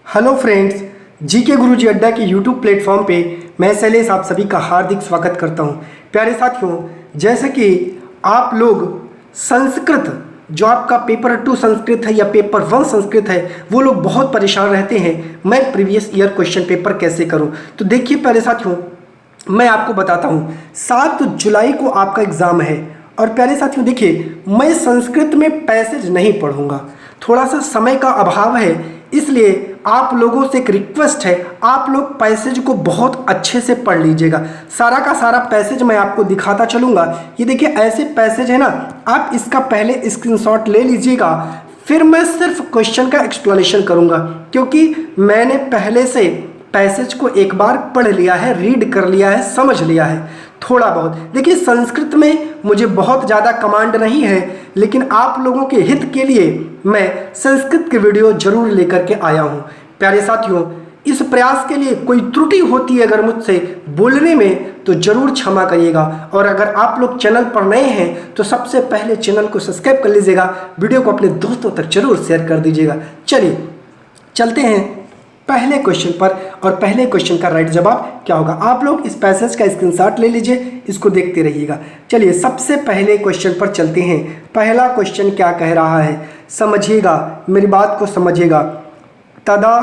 Hello friends, GK गुरुजी अड्डा के YouTube platform पे मैं शैलेश आप सभी का हार्दिक स्वागत करता हूं। प्यारे साथियों, जैसे कि आप लोग संस्कृत जो आपका पेपर 2 संस्कृत है या पेपर 1 संस्कृत है, वो लोग बहुत परेशान रहते हैं मैं प्रीवियस ईयर क्वेश्चन पेपर कैसे करूं। तो देखिए प्यारे साथियों, मैं आपको बताता हूं 7 जुलाई को आपका एग्ज़ाम है। और प्यारे साथियों देखिए, मैं संस्कृत में पैसेज नहीं पढ़ूंगा, थोड़ा सा समय का अभाव है, इसलिए आप लोगों से एक रिक्वेस्ट है, आप लोग पैसेज को बहुत अच्छे से पढ़ लीजिएगा। सारा का सारा पैसेज मैं आपको दिखाता चलूँगा। ये देखिए ऐसे पैसेज है ना, आप इसका पहले स्क्रीनशॉट ले लीजिएगा, फिर मैं सिर्फ क्वेश्चन का एक्सप्लेनेशन करूँगा, क्योंकि मैंने पहले से पैसेज को एक बार पढ़ लिया है, रीड कर लिया है, समझ लिया है थोड़ा बहुत। देखिए संस्कृत में मुझे बहुत ज़्यादा कमांड नहीं है, लेकिन आप लोगों के हित के लिए मैं संस्कृत के वीडियो जरूर लेकर के आया हूँ। प्यारे साथियों, इस प्रयास के लिए कोई त्रुटि होती है अगर मुझसे बोलने में तो जरूर क्षमा करिएगा। और अगर आप लोग चैनल पर नए हैं तो सबसे पहले चैनल को सब्सक्राइब कर लीजिएगा, वीडियो को अपने दोस्तों तक जरूर शेयर कर दीजिएगा। चलिए चलते हैं पहले क्वेश्चन पर, और पहले क्वेश्चन का राइट जवाब क्या होगा। आप लोग इस पैसेज का स्क्रीनशॉट ले लीजिए, इसको देखते रहिएगा। चलिए सबसे पहले क्वेश्चन पर चलते हैं। पहला क्वेश्चन क्या कह रहा है, समझिएगा, मेरी बात को समझिएगा। तदा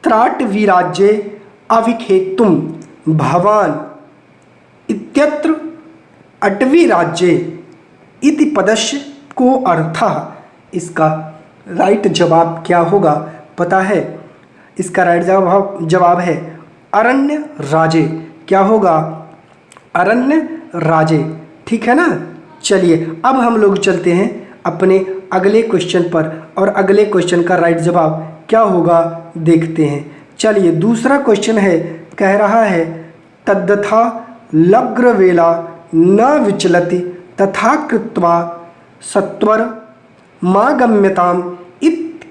त्राटवीराज्ये अविखेतुम भवान इत्यत्र अटवीराज्ये इति पदस्य को अर्थः। इसका राइट जवाब क्या होगा पता है? इसका राइट जवाब है अरण्य राजे। क्या होगा? अरण्य राजे, ठीक है ना। चलिए अब हम लोग चलते हैं अपने अगले क्वेश्चन पर, और अगले क्वेश्चन का राइट जवाब क्या होगा देखते हैं। चलिए दूसरा क्वेश्चन है, कह रहा है तद्यथा लग्रवेला न विचलति तथा कृत्वा सत्वर मागम्यताम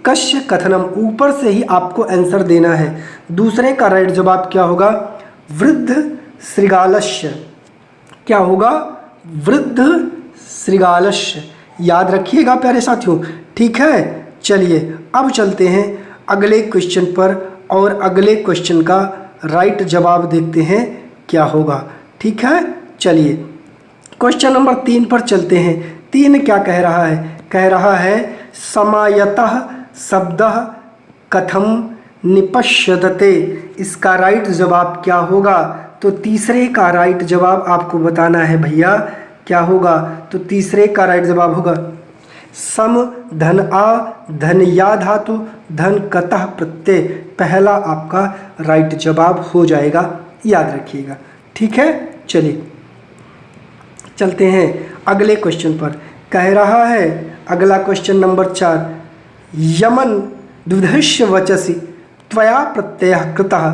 कश्य कथनम। ऊपर से ही आपको आंसर देना है। दूसरे का राइट जवाब क्या होगा? वृद्ध श्रृगालस्य। क्या होगा? वृद्ध श्रृगालस्य। याद रखिएगा प्यारे साथियों, ठीक है। चलिए अब चलते हैं अगले क्वेश्चन पर, और अगले क्वेश्चन का राइट जवाब देखते हैं क्या होगा, ठीक है। चलिए क्वेश्चन नंबर 3 पर चलते हैं। 3 क्या कह रहा है? कह रहा है समायतः शब्दः कथम निपश्यते। इसका राइट जवाब क्या होगा? तो तीसरे का राइट जवाब आपको बताना है भैया, क्या होगा? तो तीसरे का राइट जवाब होगा सम धन आ धन या धातु धन कतः प्रत्यय। पहला आपका राइट जवाब हो जाएगा, याद रखिएगा, ठीक है। चलिए चलते हैं अगले क्वेश्चन पर। कह रहा है अगला क्वेश्चन नंबर 4, यमन द्विधस्य वचसि त्वया प्रत्ययः कृतः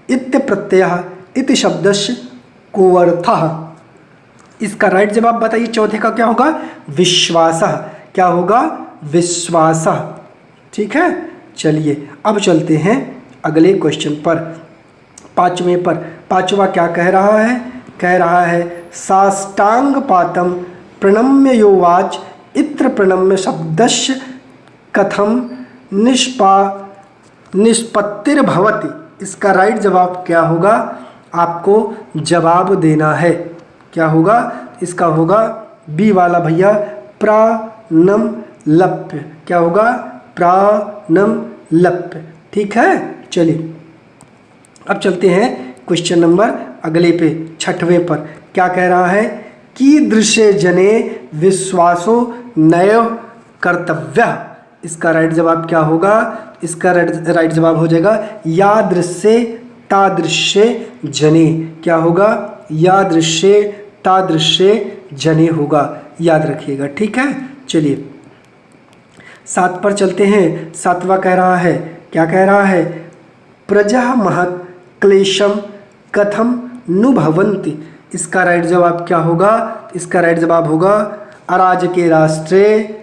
इत्य प्रत्ययः इति शब्दस्य को अर्थः। इसका राइट जवाब बताइए। चौथे का क्या होगा? विश्वासः। क्या होगा? विश्वासः, ठीक है। चलिए अब चलते हैं अगले क्वेश्चन पर, पांचवें पर। पांचवा क्या कह रहा है? कह रहा है साष्टांग पातम प्रणम्य योवाच इत्र प्रणम्य शब्दस्य कथम निष्पत्तिर्भवति। इसका राइट जवाब क्या होगा? आपको जवाब देना है। क्या होगा? इसका होगा बी वाला भैया, प्रानम लप्य। क्या होगा? प्रानम लप्य, ठीक है। चलिए अब चलते हैं क्वेश्चन नंबर अगले पे, 6वें पर। क्या कह रहा है? कीदृशे जने विश्वासो नैव कर्तव्यः। इसका राइट जवाब क्या होगा? इसका राइट जवाब हो जाएगा यादृश्ये तादृश्ये जने। क्या होगा? यादृश्ये तादृश्ये जने होगा, याद रखिएगा, ठीक है। चलिए 7 पर चलते हैं। 7वां कह रहा है, क्या कह रहा है? प्रजा महत् क्लेशम कथम नुभवन्ति। इसका राइट जवाब क्या होगा? इसका राइट जवाब होगा अराजके राष्ट्रे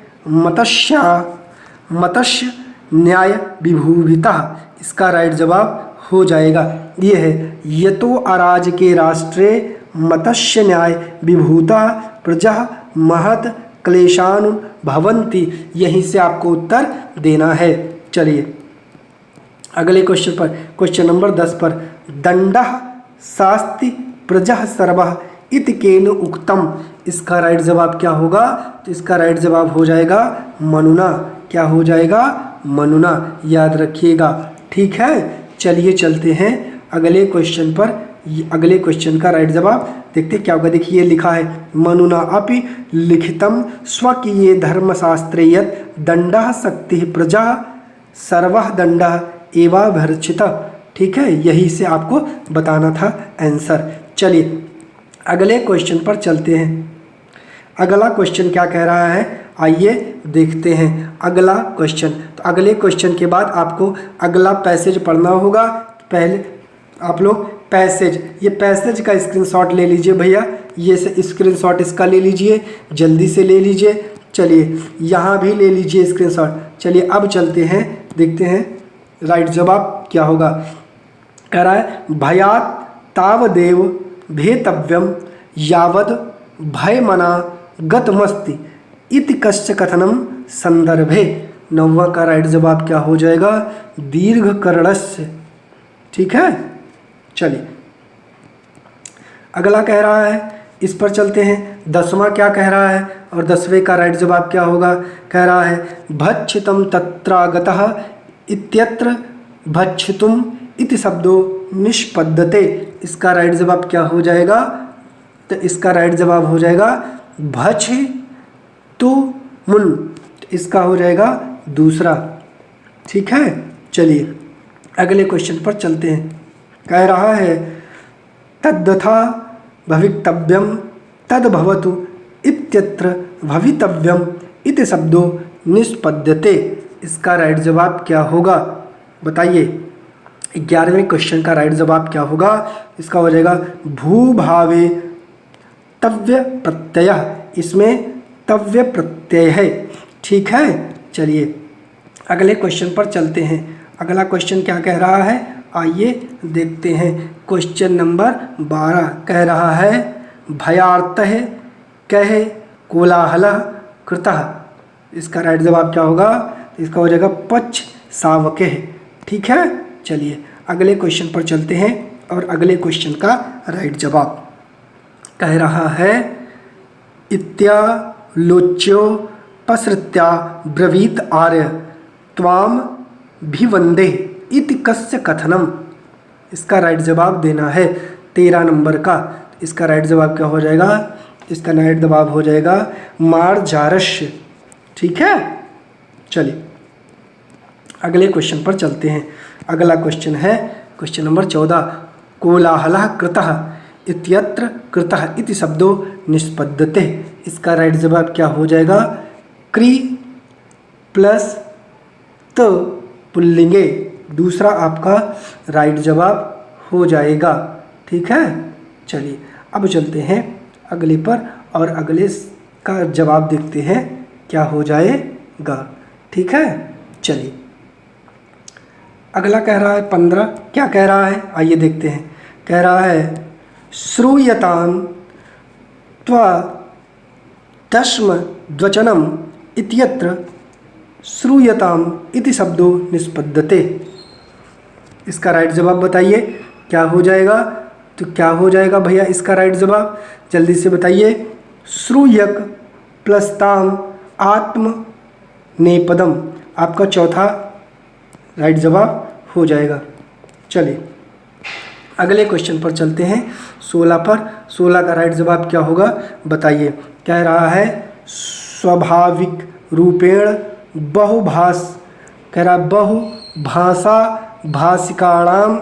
मत्स्य न्याय विभूभितः। इसका राइट जवाब हो जाएगा ये है यतो अराजके राष्ट्रे मत्स्य न्याय विभूता प्रजा महत् क्लेशानुभवन्ति। यहीं से आपको उत्तर देना है। चलिए अगले क्वेश्चन पर, क्वेश्चन नंबर 10 पर, दंडः शास्ति प्रजः सर्वः इति केन उक्तम, इसका राइट जवाब क्या होगा? तो इसका राइट जवाब हो जाएगा मनुना। क्या हो जाएगा? मनुना, याद रखिएगा। ठीक है, चलिए चलते हैं अगले क्वेश्चन पर। अगले क्वेश्चन का राइट जवाब देखते क्या होगा। देखिए लिखा है, मनुना अपि लिखितम स्वकीये धर्मशास्त्रे यत् दंडः शक्तिः प्रजा सर्वः दंडः एवाभर्चितः। ठीक है, यही से आपको बताना था आंसर। चलिए अगले क्वेश्चन पर चलते हैं। अगला क्वेश्चन क्या कह रहा है, आइए देखते हैं अगला क्वेश्चन। तो अगले क्वेश्चन के बाद आपको अगला पैसेज पढ़ना होगा। पहले आप लोग पैसेज, ये पैसेज का स्क्रीनशॉट ले लीजिए भैया, ये से स्क्रीनशॉट इसका ले लीजिए, जल्दी से ले लीजिए। चलिए यहाँ भी ले लीजिए स्क्रीनशॉट। चलिए अब चलते हैं, देखते हैं राइट जवाब क्या होगा। कह रहा है, भयात् तावदेव भेतव्यम यावद भयमना गतमस्ति इति कस्य कथनम संदर्भे। 9वां का राइट जवाब क्या हो जाएगा? दीर्घकर्णस्य। ठीक है, चलिए अगला कह रहा है, इस पर चलते हैं। 10वां क्या कह रहा है और 10वें का राइट जवाब क्या होगा? कह रहा है, भक्षितम तत्रागतः इत्यत्र भक्षितुम इति शब्दों निष्पद्यते। इसका राइट जवाब क्या हो जाएगा? तो इसका राइट जवाब हो जाएगा भक्षितुमुन। इसका हो जाएगा दूसरा। ठीक है, चलिए अगले क्वेश्चन पर चलते हैं। कह रहा है, तद्यथा भवितव्यम तद्भवतु इत्यत्र भवितव्यम इति शब्दों निष्पद्यते। इसका राइट जवाब क्या होगा बताइए। 11वें क्वेश्चन का राइट जवाब क्या होगा? इसका हो जाएगा भूभावे तव्य प्रत्यय। इसमें तव्य प्रत्यय है। ठीक है, चलिए अगले क्वेश्चन पर चलते हैं। अगला क्वेश्चन क्या कह रहा है, आइए देखते हैं। क्वेश्चन नंबर 12 कह रहा है, भयार्तः कह कोलाहलः कृतः। इसका राइट जवाब क्या होगा? इसका हो जाएगा पक्ष सावकः। ठीक है, चलिए अगले क्वेश्चन पर चलते हैं और अगले क्वेश्चन का राइट जवाब कह रहा है, इत्यालोच्यो पसृत्या ब्रवीत आर्य त्वाम भिवंदे इति कस्य कथनम। इसका राइट जवाब देना है 13 नंबर का। इसका राइट जवाब क्या हो जाएगा? इसका राइट जवाब हो जाएगा मार्जारस्य। ठीक है, चलिए अगले क्वेश्चन पर चलते हैं। अगला क्वेश्चन है क्वेश्चन नंबर 14, कोलाहलः कृतः इत्यत्र कृतः इति शब्दों निष्पद्यते। इसका राइट जवाब क्या हो जाएगा? क्री प्लस त पुल्लिंगे। दूसरा आपका राइट जवाब हो जाएगा। ठीक है, चलिए अब चलते हैं अगले पर और अगले का जवाब देखते हैं क्या हो जाएगा। ठीक है, चलिए अगला कह रहा है 15। क्या कह रहा है आइए देखते हैं। कह रहा है, श्रूयतां त्वा तस्म द्वचनम इत्यत्र श्रूयताम इति शब्दों निष्पद्यते। इसका राइट जवाब बताइए क्या हो जाएगा? तो क्या हो जाएगा भैया इसका राइट जवाब? जल्दी से बताइए। श्रूयक प्लस ताम आत्म नेपदम आपका चौथा राइट जवाब हो जाएगा। चलिए अगले क्वेश्चन पर चलते हैं 16 पर। 16 का राइट जवाब क्या होगा बताइए। कह रहा है, स्वाभाविक रूपेण बहुभाष, कह रहा बहुभाषा भाषिकाणाम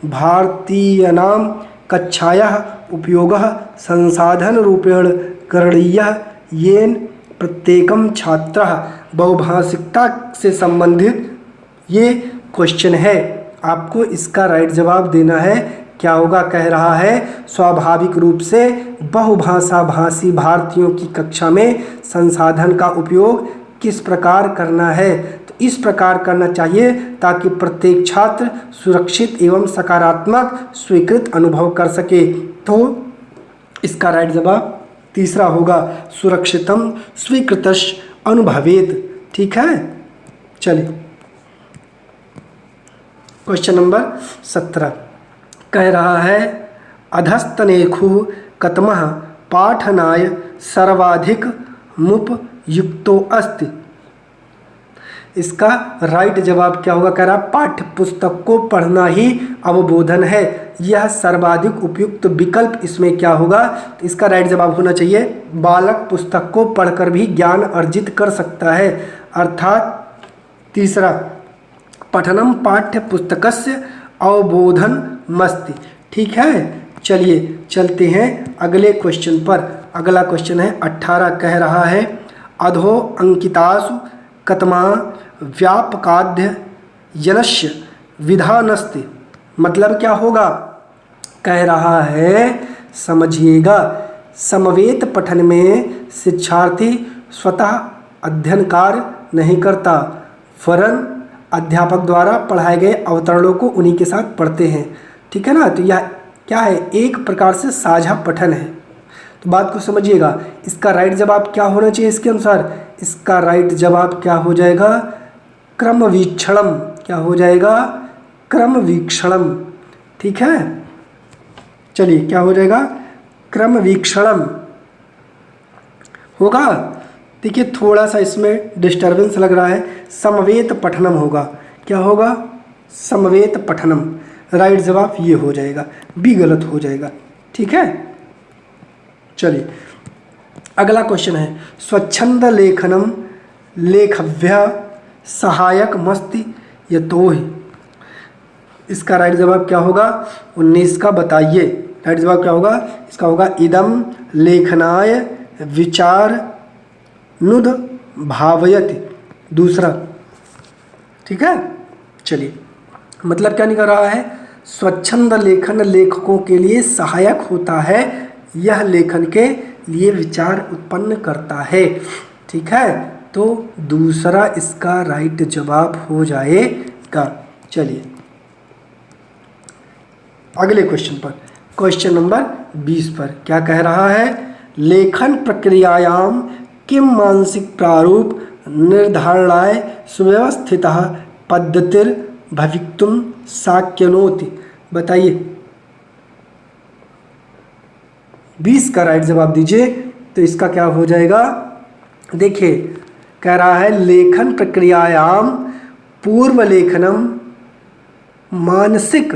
भारतीयनाम कक्षायाः उपयोगः संसाधन रूपेण करणीयः येन प्रत्येकम छात्रः। बहुभाषिकता से संबंधित ये क्वेश्चन है, आपको इसका राइट जवाब देना है। क्या होगा? कह रहा है, स्वाभाविक रूप से बहुभाषा भाषी भारतीयों की कक्षा में संसाधन का उपयोग किस प्रकार करना है? तो इस प्रकार करना चाहिए ताकि प्रत्येक छात्र सुरक्षित एवं सकारात्मक स्वीकृत अनुभव कर सके। तो इसका राइट जवाब तीसरा होगा, सुरक्षितम स्वीकृतश्च अनुभवेत। ठीक है, चलिए क्वेश्चन नंबर 17 कह रहा है अधस्तनेखु कतमः पाठनाय सर्वाधिक मुपयुक्तो अस्ति। इसका राइट जवाब क्या होगा? कह रहा पाठ्य पुस्तक को पढ़ना ही अवबोधन है, यह सर्वाधिक उपयुक्त विकल्प इसमें क्या होगा? तो इसका राइट जवाब होना चाहिए बालक पुस्तक को पढ़कर भी ज्ञान अर्जित कर सकता है, अर्थात तीसरा पठनम पाठ्य पुस्तकस्य अवबोधनमस्ति। ठीक है, चलिए चलते हैं अगले क्वेश्चन पर। अगला क्वेश्चन है 18 कह रहा है अधो अंकितासु कतमा व्यापकाद्य जनस्य विधानस्ति। मतलब क्या होगा? कह रहा है समझिएगा, समवेत पठन में शिक्षार्थी स्वतः अध्ययन कार्य नहीं करता, वरन अध्यापक द्वारा पढ़ाए गए अवतरणों को उन्हीं के साथ पढ़ते हैं। ठीक है ना, तो यह क्या है? एक प्रकार से साझा पठन है। तो बात को समझिएगा, इसका राइट जवाब क्या होना चाहिए इसके अनुसार? इसका राइट जवाब क्या हो जाएगा? क्रमवीक्षणम। क्या हो जाएगा? क्रमवीक्षणम। ठीक है, चलिए क्या हो जाएगा? क्रमवीक्षणम होगा। देखिए थोड़ा सा इसमें डिस्टरबेंस लग रहा है, समवेत पठनम होगा। क्या होगा? समवेत पठनम। राइट जवाब ये हो जाएगा, बी गलत हो जाएगा। ठीक है, चलिए अगला क्वेश्चन है स्वच्छंद लेखनम लेखव्य सहायक मस्ति यतोहि। इसका राइट जवाब क्या होगा? 19 का बताइए। राइट जवाब क्या होगा? इसका होगा इदम लेखनाय विचार नुद भावयति। दूसरा। ठीक है, चलिए मतलब क्या निकल रहा है? स्वच्छंद लेखन लेखकों के लिए सहायक होता है, यह लेखन के लिए विचार उत्पन्न करता है। ठीक है, तो दूसरा इसका राइट जवाब हो जाएगा। चलिए अगले क्वेश्चन पर, क्वेश्चन नंबर 20 पर क्या कह रहा है? लेखन प्रक्रियायाम किम मानसिक प्रारूप निर्धारणाय सुव्यवस्थितः पद्धतिर भवितुम शक्नोति। बताइए 20 का राइट जवाब दीजिए। तो इसका क्या हो जाएगा? देखिए कह रहा है लेखन प्रक्रियायाम पूर्व लेखनम मानसिक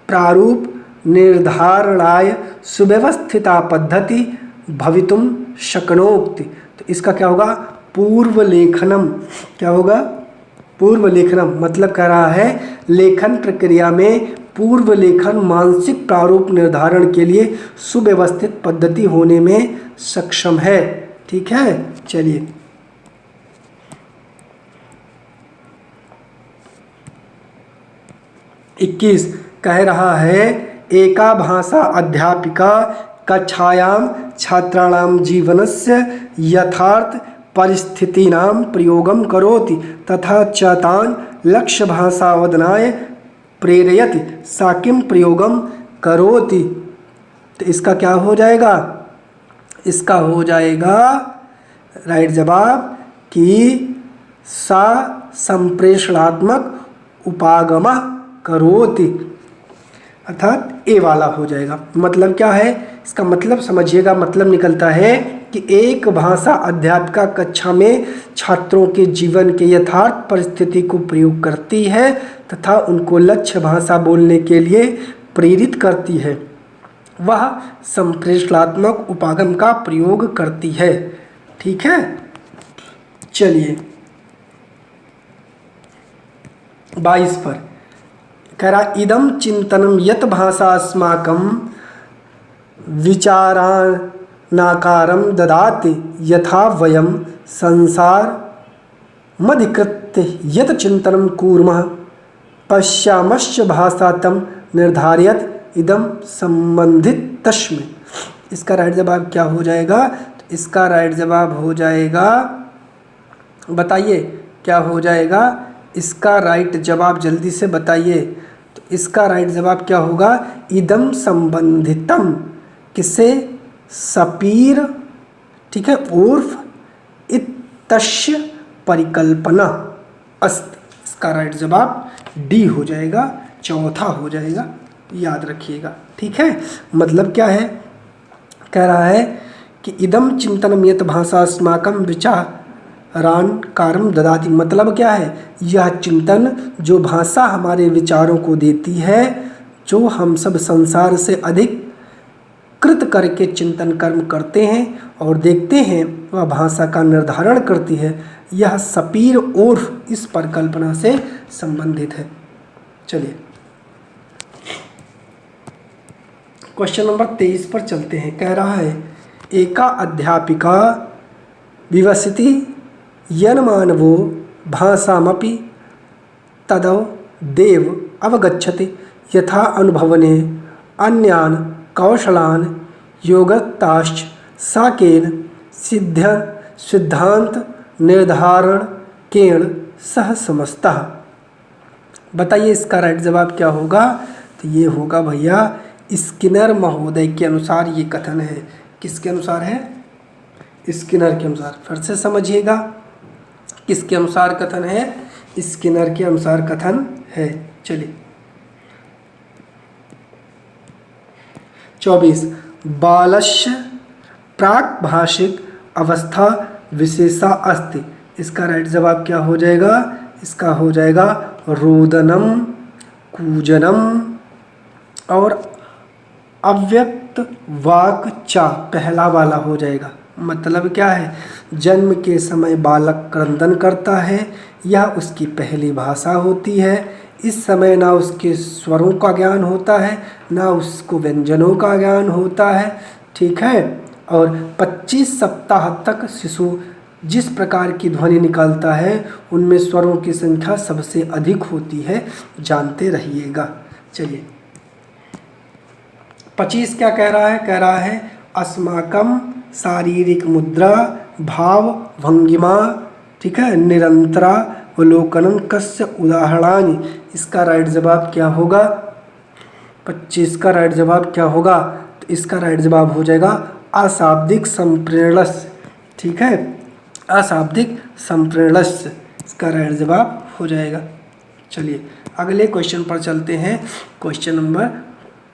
प्रारूप निर्धारणाय सुव्यवस्थिता पद्धति भवितुम शक्नोति। तो इसका क्या होगा? पूर्व लेखनम। क्या होगा? पूर्व लेखनम। मतलब कह रहा है लेखन प्रक्रिया में पूर्व लेखन मानसिक प्रारूप निर्धारण के लिए सुव्यवस्थित पद्धति होने में सक्षम है। ठीक है, चलिए इक्कीस कह रहा है एका भाषा अध्यापिका कक्षायां छात्राणां जीवनस्य यथार्थ परिस्थितीनां प्रयोगं करोति तथा च तान् लक्ष्य भाषावदनाय प्रेरयति सा किं प्रयोगं करोति। तो इसका क्या हो जाएगा? इसका हो जाएगा राइट जवाब कि सा संप्रेषणात्मक उपागमः करोति, अर्थात ए वाला हो जाएगा। मतलब क्या है? इसका मतलब समझिएगा, मतलब निकलता है कि एक भाषा अध्यापिका कक्षा में छात्रों के जीवन के यथार्थ परिस्थिति को प्रयोग करती है तथा उनको लक्ष्य भाषा बोलने के लिए प्रेरित करती है। वह संप्रेषणात्मक उपागम का प्रयोग करती है। ठीक है, चलिए 22 पर कह रहा इदम चिंतनम यत भाषा अस्माकं विचारानाकारं ददाति यथा वयं संसारमधिकृत्य यत चिंतनं कुर्मः पश्यामश्च भाषा तम निर्धारयत इदम संबंधित तस्मै। इसका राइट जवाब क्या हो जाएगा? तो इसका राइट जवाब हो जाएगा, बताइए क्या हो जाएगा? इसका राइट जवाब जल्दी से बताइए। तो इसका राइट जवाब क्या होगा? इदम संबंधितम किसे? सपीर। ठीक है, उर्फ इत्तस्य परिकल्पना अस्ति। इसका राइट जवाब डी हो जाएगा। चौथा हो जाएगा, याद रखिएगा। ठीक है, मतलब क्या है, कह रहा है कि इदम चिंतनम यत भाषा अस्माकं विचारान कारम ददाति। मतलब क्या है, यह चिंतन जो भाषा हमारे विचारों को देती है, जो हम सब संसार से अधिक कृत करके चिंतन कर्म करते हैं और देखते हैं, वह भाषा का निर्धारण करती है। यह सपीर उर्फ इस परिकल्पना से संबंधित है। चलिए क्वेश्चन नंबर 23 पर चलते हैं। कह रहा है एका अध्यापिका विवसति यन मानवो भाषामपि तदौ देव अवगच्छति यथा अनुभवने अन्यान कौशलान योगताश्च साकेन सिद्धांत निर्धारण केण सह समस्तः। बताइए इसका राइट जवाब क्या होगा। तो ये होगा भैया स्किनर महोदय के अनुसार ये कथन है। किसके अनुसार है, स्किनर के अनुसार। फिर से समझिएगा, किसके अनुसार कथन है, स्किनर के अनुसार कथन है। चलिए 24 बालस्य प्राक भाषिक अवस्था विशेषा अस्ति। इसका राइट जवाब क्या हो जाएगा, इसका हो जाएगा रोदनम, कूजनम और अव्यक्त वाक चा, पहला वाला हो जाएगा। मतलब क्या है, जन्म के समय बालक क्रंदन करता है, यह उसकी पहली भाषा होती है। इस समय ना उसके स्वरों का ज्ञान होता है, ना उसको व्यंजनों का ज्ञान होता है। ठीक है, और 25 सप्ताह तक शिशु जिस प्रकार की ध्वनि निकालता है, उनमें स्वरों की संख्या सबसे अधिक होती है, जानते रहिएगा। चलिए 25 क्या कह रहा है, कह रहा है अस्माकम शारीरिक मुद्रा भाव भंगिमा, ठीक है, निरंतरा अवलोकनम कस्य उदाहरणानि। इसका राइट जवाब क्या होगा, 25 का राइट जवाब क्या होगा, तो इसका राइट जवाब हो जाएगा अशाब्दिक संप्रेरणस्य। ठीक है, अशाब्दिक संप्रेरणस्य इसका राइट जवाब हो जाएगा। चलिए अगले क्वेश्चन पर चलते हैं। क्वेश्चन नंबर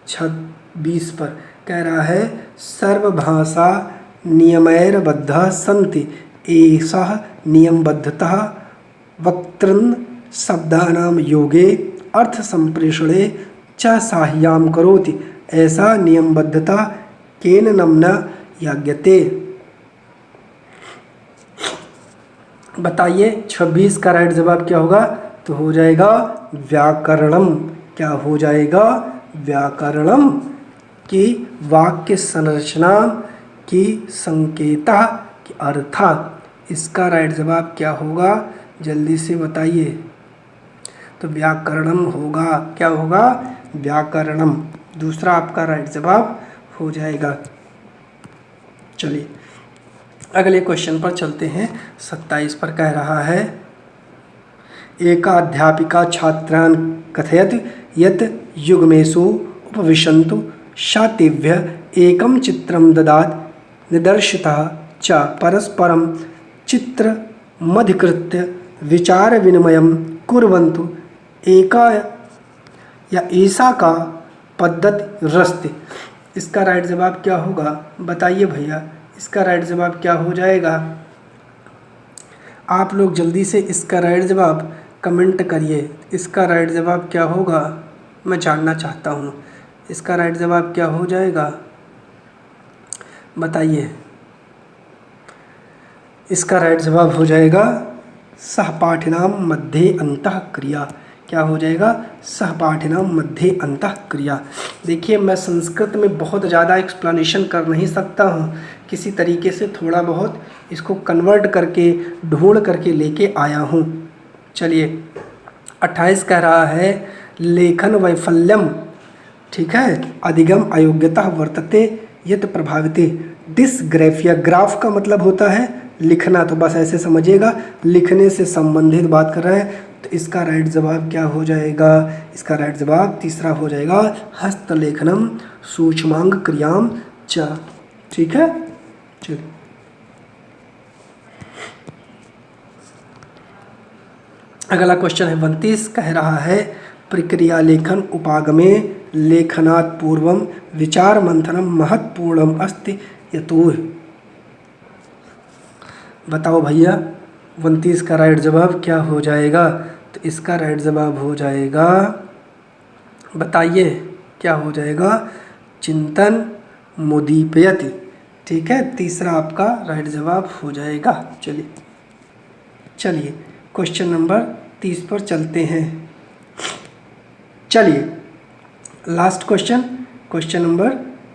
26 पर कह रहा है सर्वभाषा नियमैर्बद्धा सन्ति एषः नियमबद्धतः वक्तृन् शब्दानां योगे अर्थ संप्रेषणे च साहाय्यं करोति। ऐसा नियमबद्धता केन नाम्ना ज्ञायते। बताइए 26 का राइट जवाब क्या होगा, तो हो जाएगा व्याकरणम। क्या हो जाएगा, व्याकरणम की वाक्य संरचना की संकेता की अर्था। इसका राइट जवाब क्या होगा, जल्दी से बताइए। तो व्याकरणम होगा, क्या होगा, व्याकरणम। दूसरा आपका राइट जवाब हो जाएगा। चलिए अगले क्वेश्चन पर चलते हैं। 27 पर कह रहा है एका अध्यापिका छात्रान् कथयति यत् युग्मेषु उपविशन्तु सा तेभ्यः एकं चित्रं ददात् निदर्शितः च परस्परं चित्रमधिकृत्य विचारविनिमयं कुर्वन्तु एका या ऐसा का पद्धति रस्ते। इसका राइट जवाब क्या होगा, बताइए भैया। इसका राइट जवाब क्या हो जाएगा, आप लोग जल्दी से इसका राइट जवाब कमेंट करिए। इसका राइट जवाब क्या होगा, मैं जानना चाहता हूँ। इसका राइट जवाब क्या हो जाएगा, बताइए। इसका राइट जवाब हो जाएगा सहपाठिनाम मध्ये अंतः क्रिया। क्या हो जाएगा, सहपाठिनाम मध्ये अंतः क्रिया। देखिए मैं संस्कृत में बहुत ज़्यादा एक्सप्लेनेशन कर नहीं सकता हूँ, किसी तरीके से थोड़ा बहुत इसको कन्वर्ट करके ढूंढ करके लेके आया हूँ। चलिए 28 कह रहा है लेखन वैफल्यम, ठीक है, अधिगम अयोग्यता वर्तते यत प्रभाविते डिसग्राफिया। ग्राफ का मतलब होता है लिखना, तो बस ऐसे समझिएगा, लिखने से संबंधित बात कर रहा है। तो इसका राइट जवाब क्या हो जाएगा, इसका राइट जवाब तीसरा हो जाएगा हस्तलेखनम सूक्ष्मांग क्रियाम च। ठीक है, चलिए अगला क्वेश्चन है 29 कह रहा है प्रक्रिया लेखन उपागमे लेखनात् पूर्वम विचार मंथनम महत्वपूर्णम अस्ति यतोहि। बताओ भैया 29 का राइट जवाब क्या हो जाएगा? तो इसका राइट जवाब हो जाएगा, बताइए क्या हो जाएगा? चिंतन मुदीपयति। ठीक है, तीसरा आपका राइट जवाब हो जाएगा। चलिए क्वेश्चन नंबर 30 पर चलते हैं। चलिए लास्ट क्वेश्चन नंबर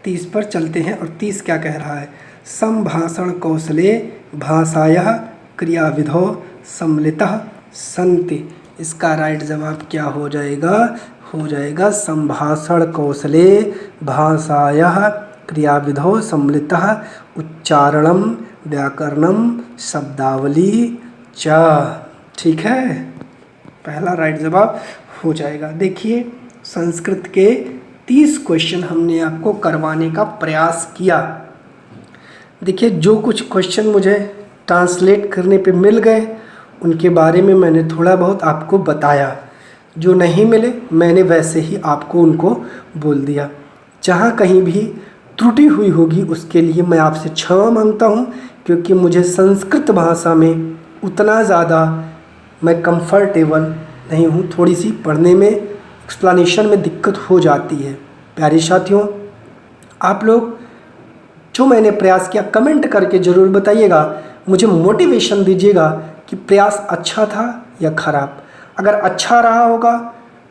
30 पर चलते हैं। और 30 क्या कह रहा है? संभाषण कौशले भाषायाः क्रियाविधौ सम्मिलितः सन्ति। इसका राइट जवाब क्या हो जाएगा? हो जाएगा संभाषण कौशले भाषायाः क्रियाविधौ सम्मिलितः उच्चारणम व्याकरणम शब्दावली च। ठीक है, पहला राइट जवाब हो जाएगा। देखिए संस्कृत के 30 क्वेश्चन हमने आपको करवाने का प्रयास किया। देखिए जो कुछ क्वेश्चन मुझे ट्रांसलेट करने पे मिल गए उनके बारे में मैंने थोड़ा बहुत आपको बताया, जो नहीं मिले मैंने वैसे ही आपको उनको बोल दिया। जहाँ कहीं भी त्रुटि हुई होगी उसके लिए मैं आपसे क्षमा मांगता हूँ, क्योंकि मुझे संस्कृत भाषा में उतना ज़्यादा मैं कंफर्टेबल नहीं हूँ। थोड़ी सी पढ़ने में एक्सप्लेनेशन में दिक्कत हो जाती है। प्यारे साथियों, आप लोग जो मैंने प्रयास किया कमेंट करके ज़रूर बताइएगा, मुझे मोटिवेशन दीजिएगा कि प्रयास अच्छा था या ख़राब। अगर अच्छा रहा होगा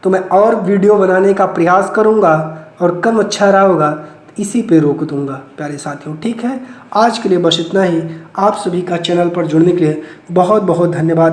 तो मैं और वीडियो बनाने का प्रयास करूँगा, और कम अच्छा रहा होगा तो इसी पे रोक दूँगा। प्यारे साथियों, ठीक है, आज के लिए बस इतना ही। आप सभी का चैनल पर जुड़ने के लिए बहुत बहुत धन्यवाद।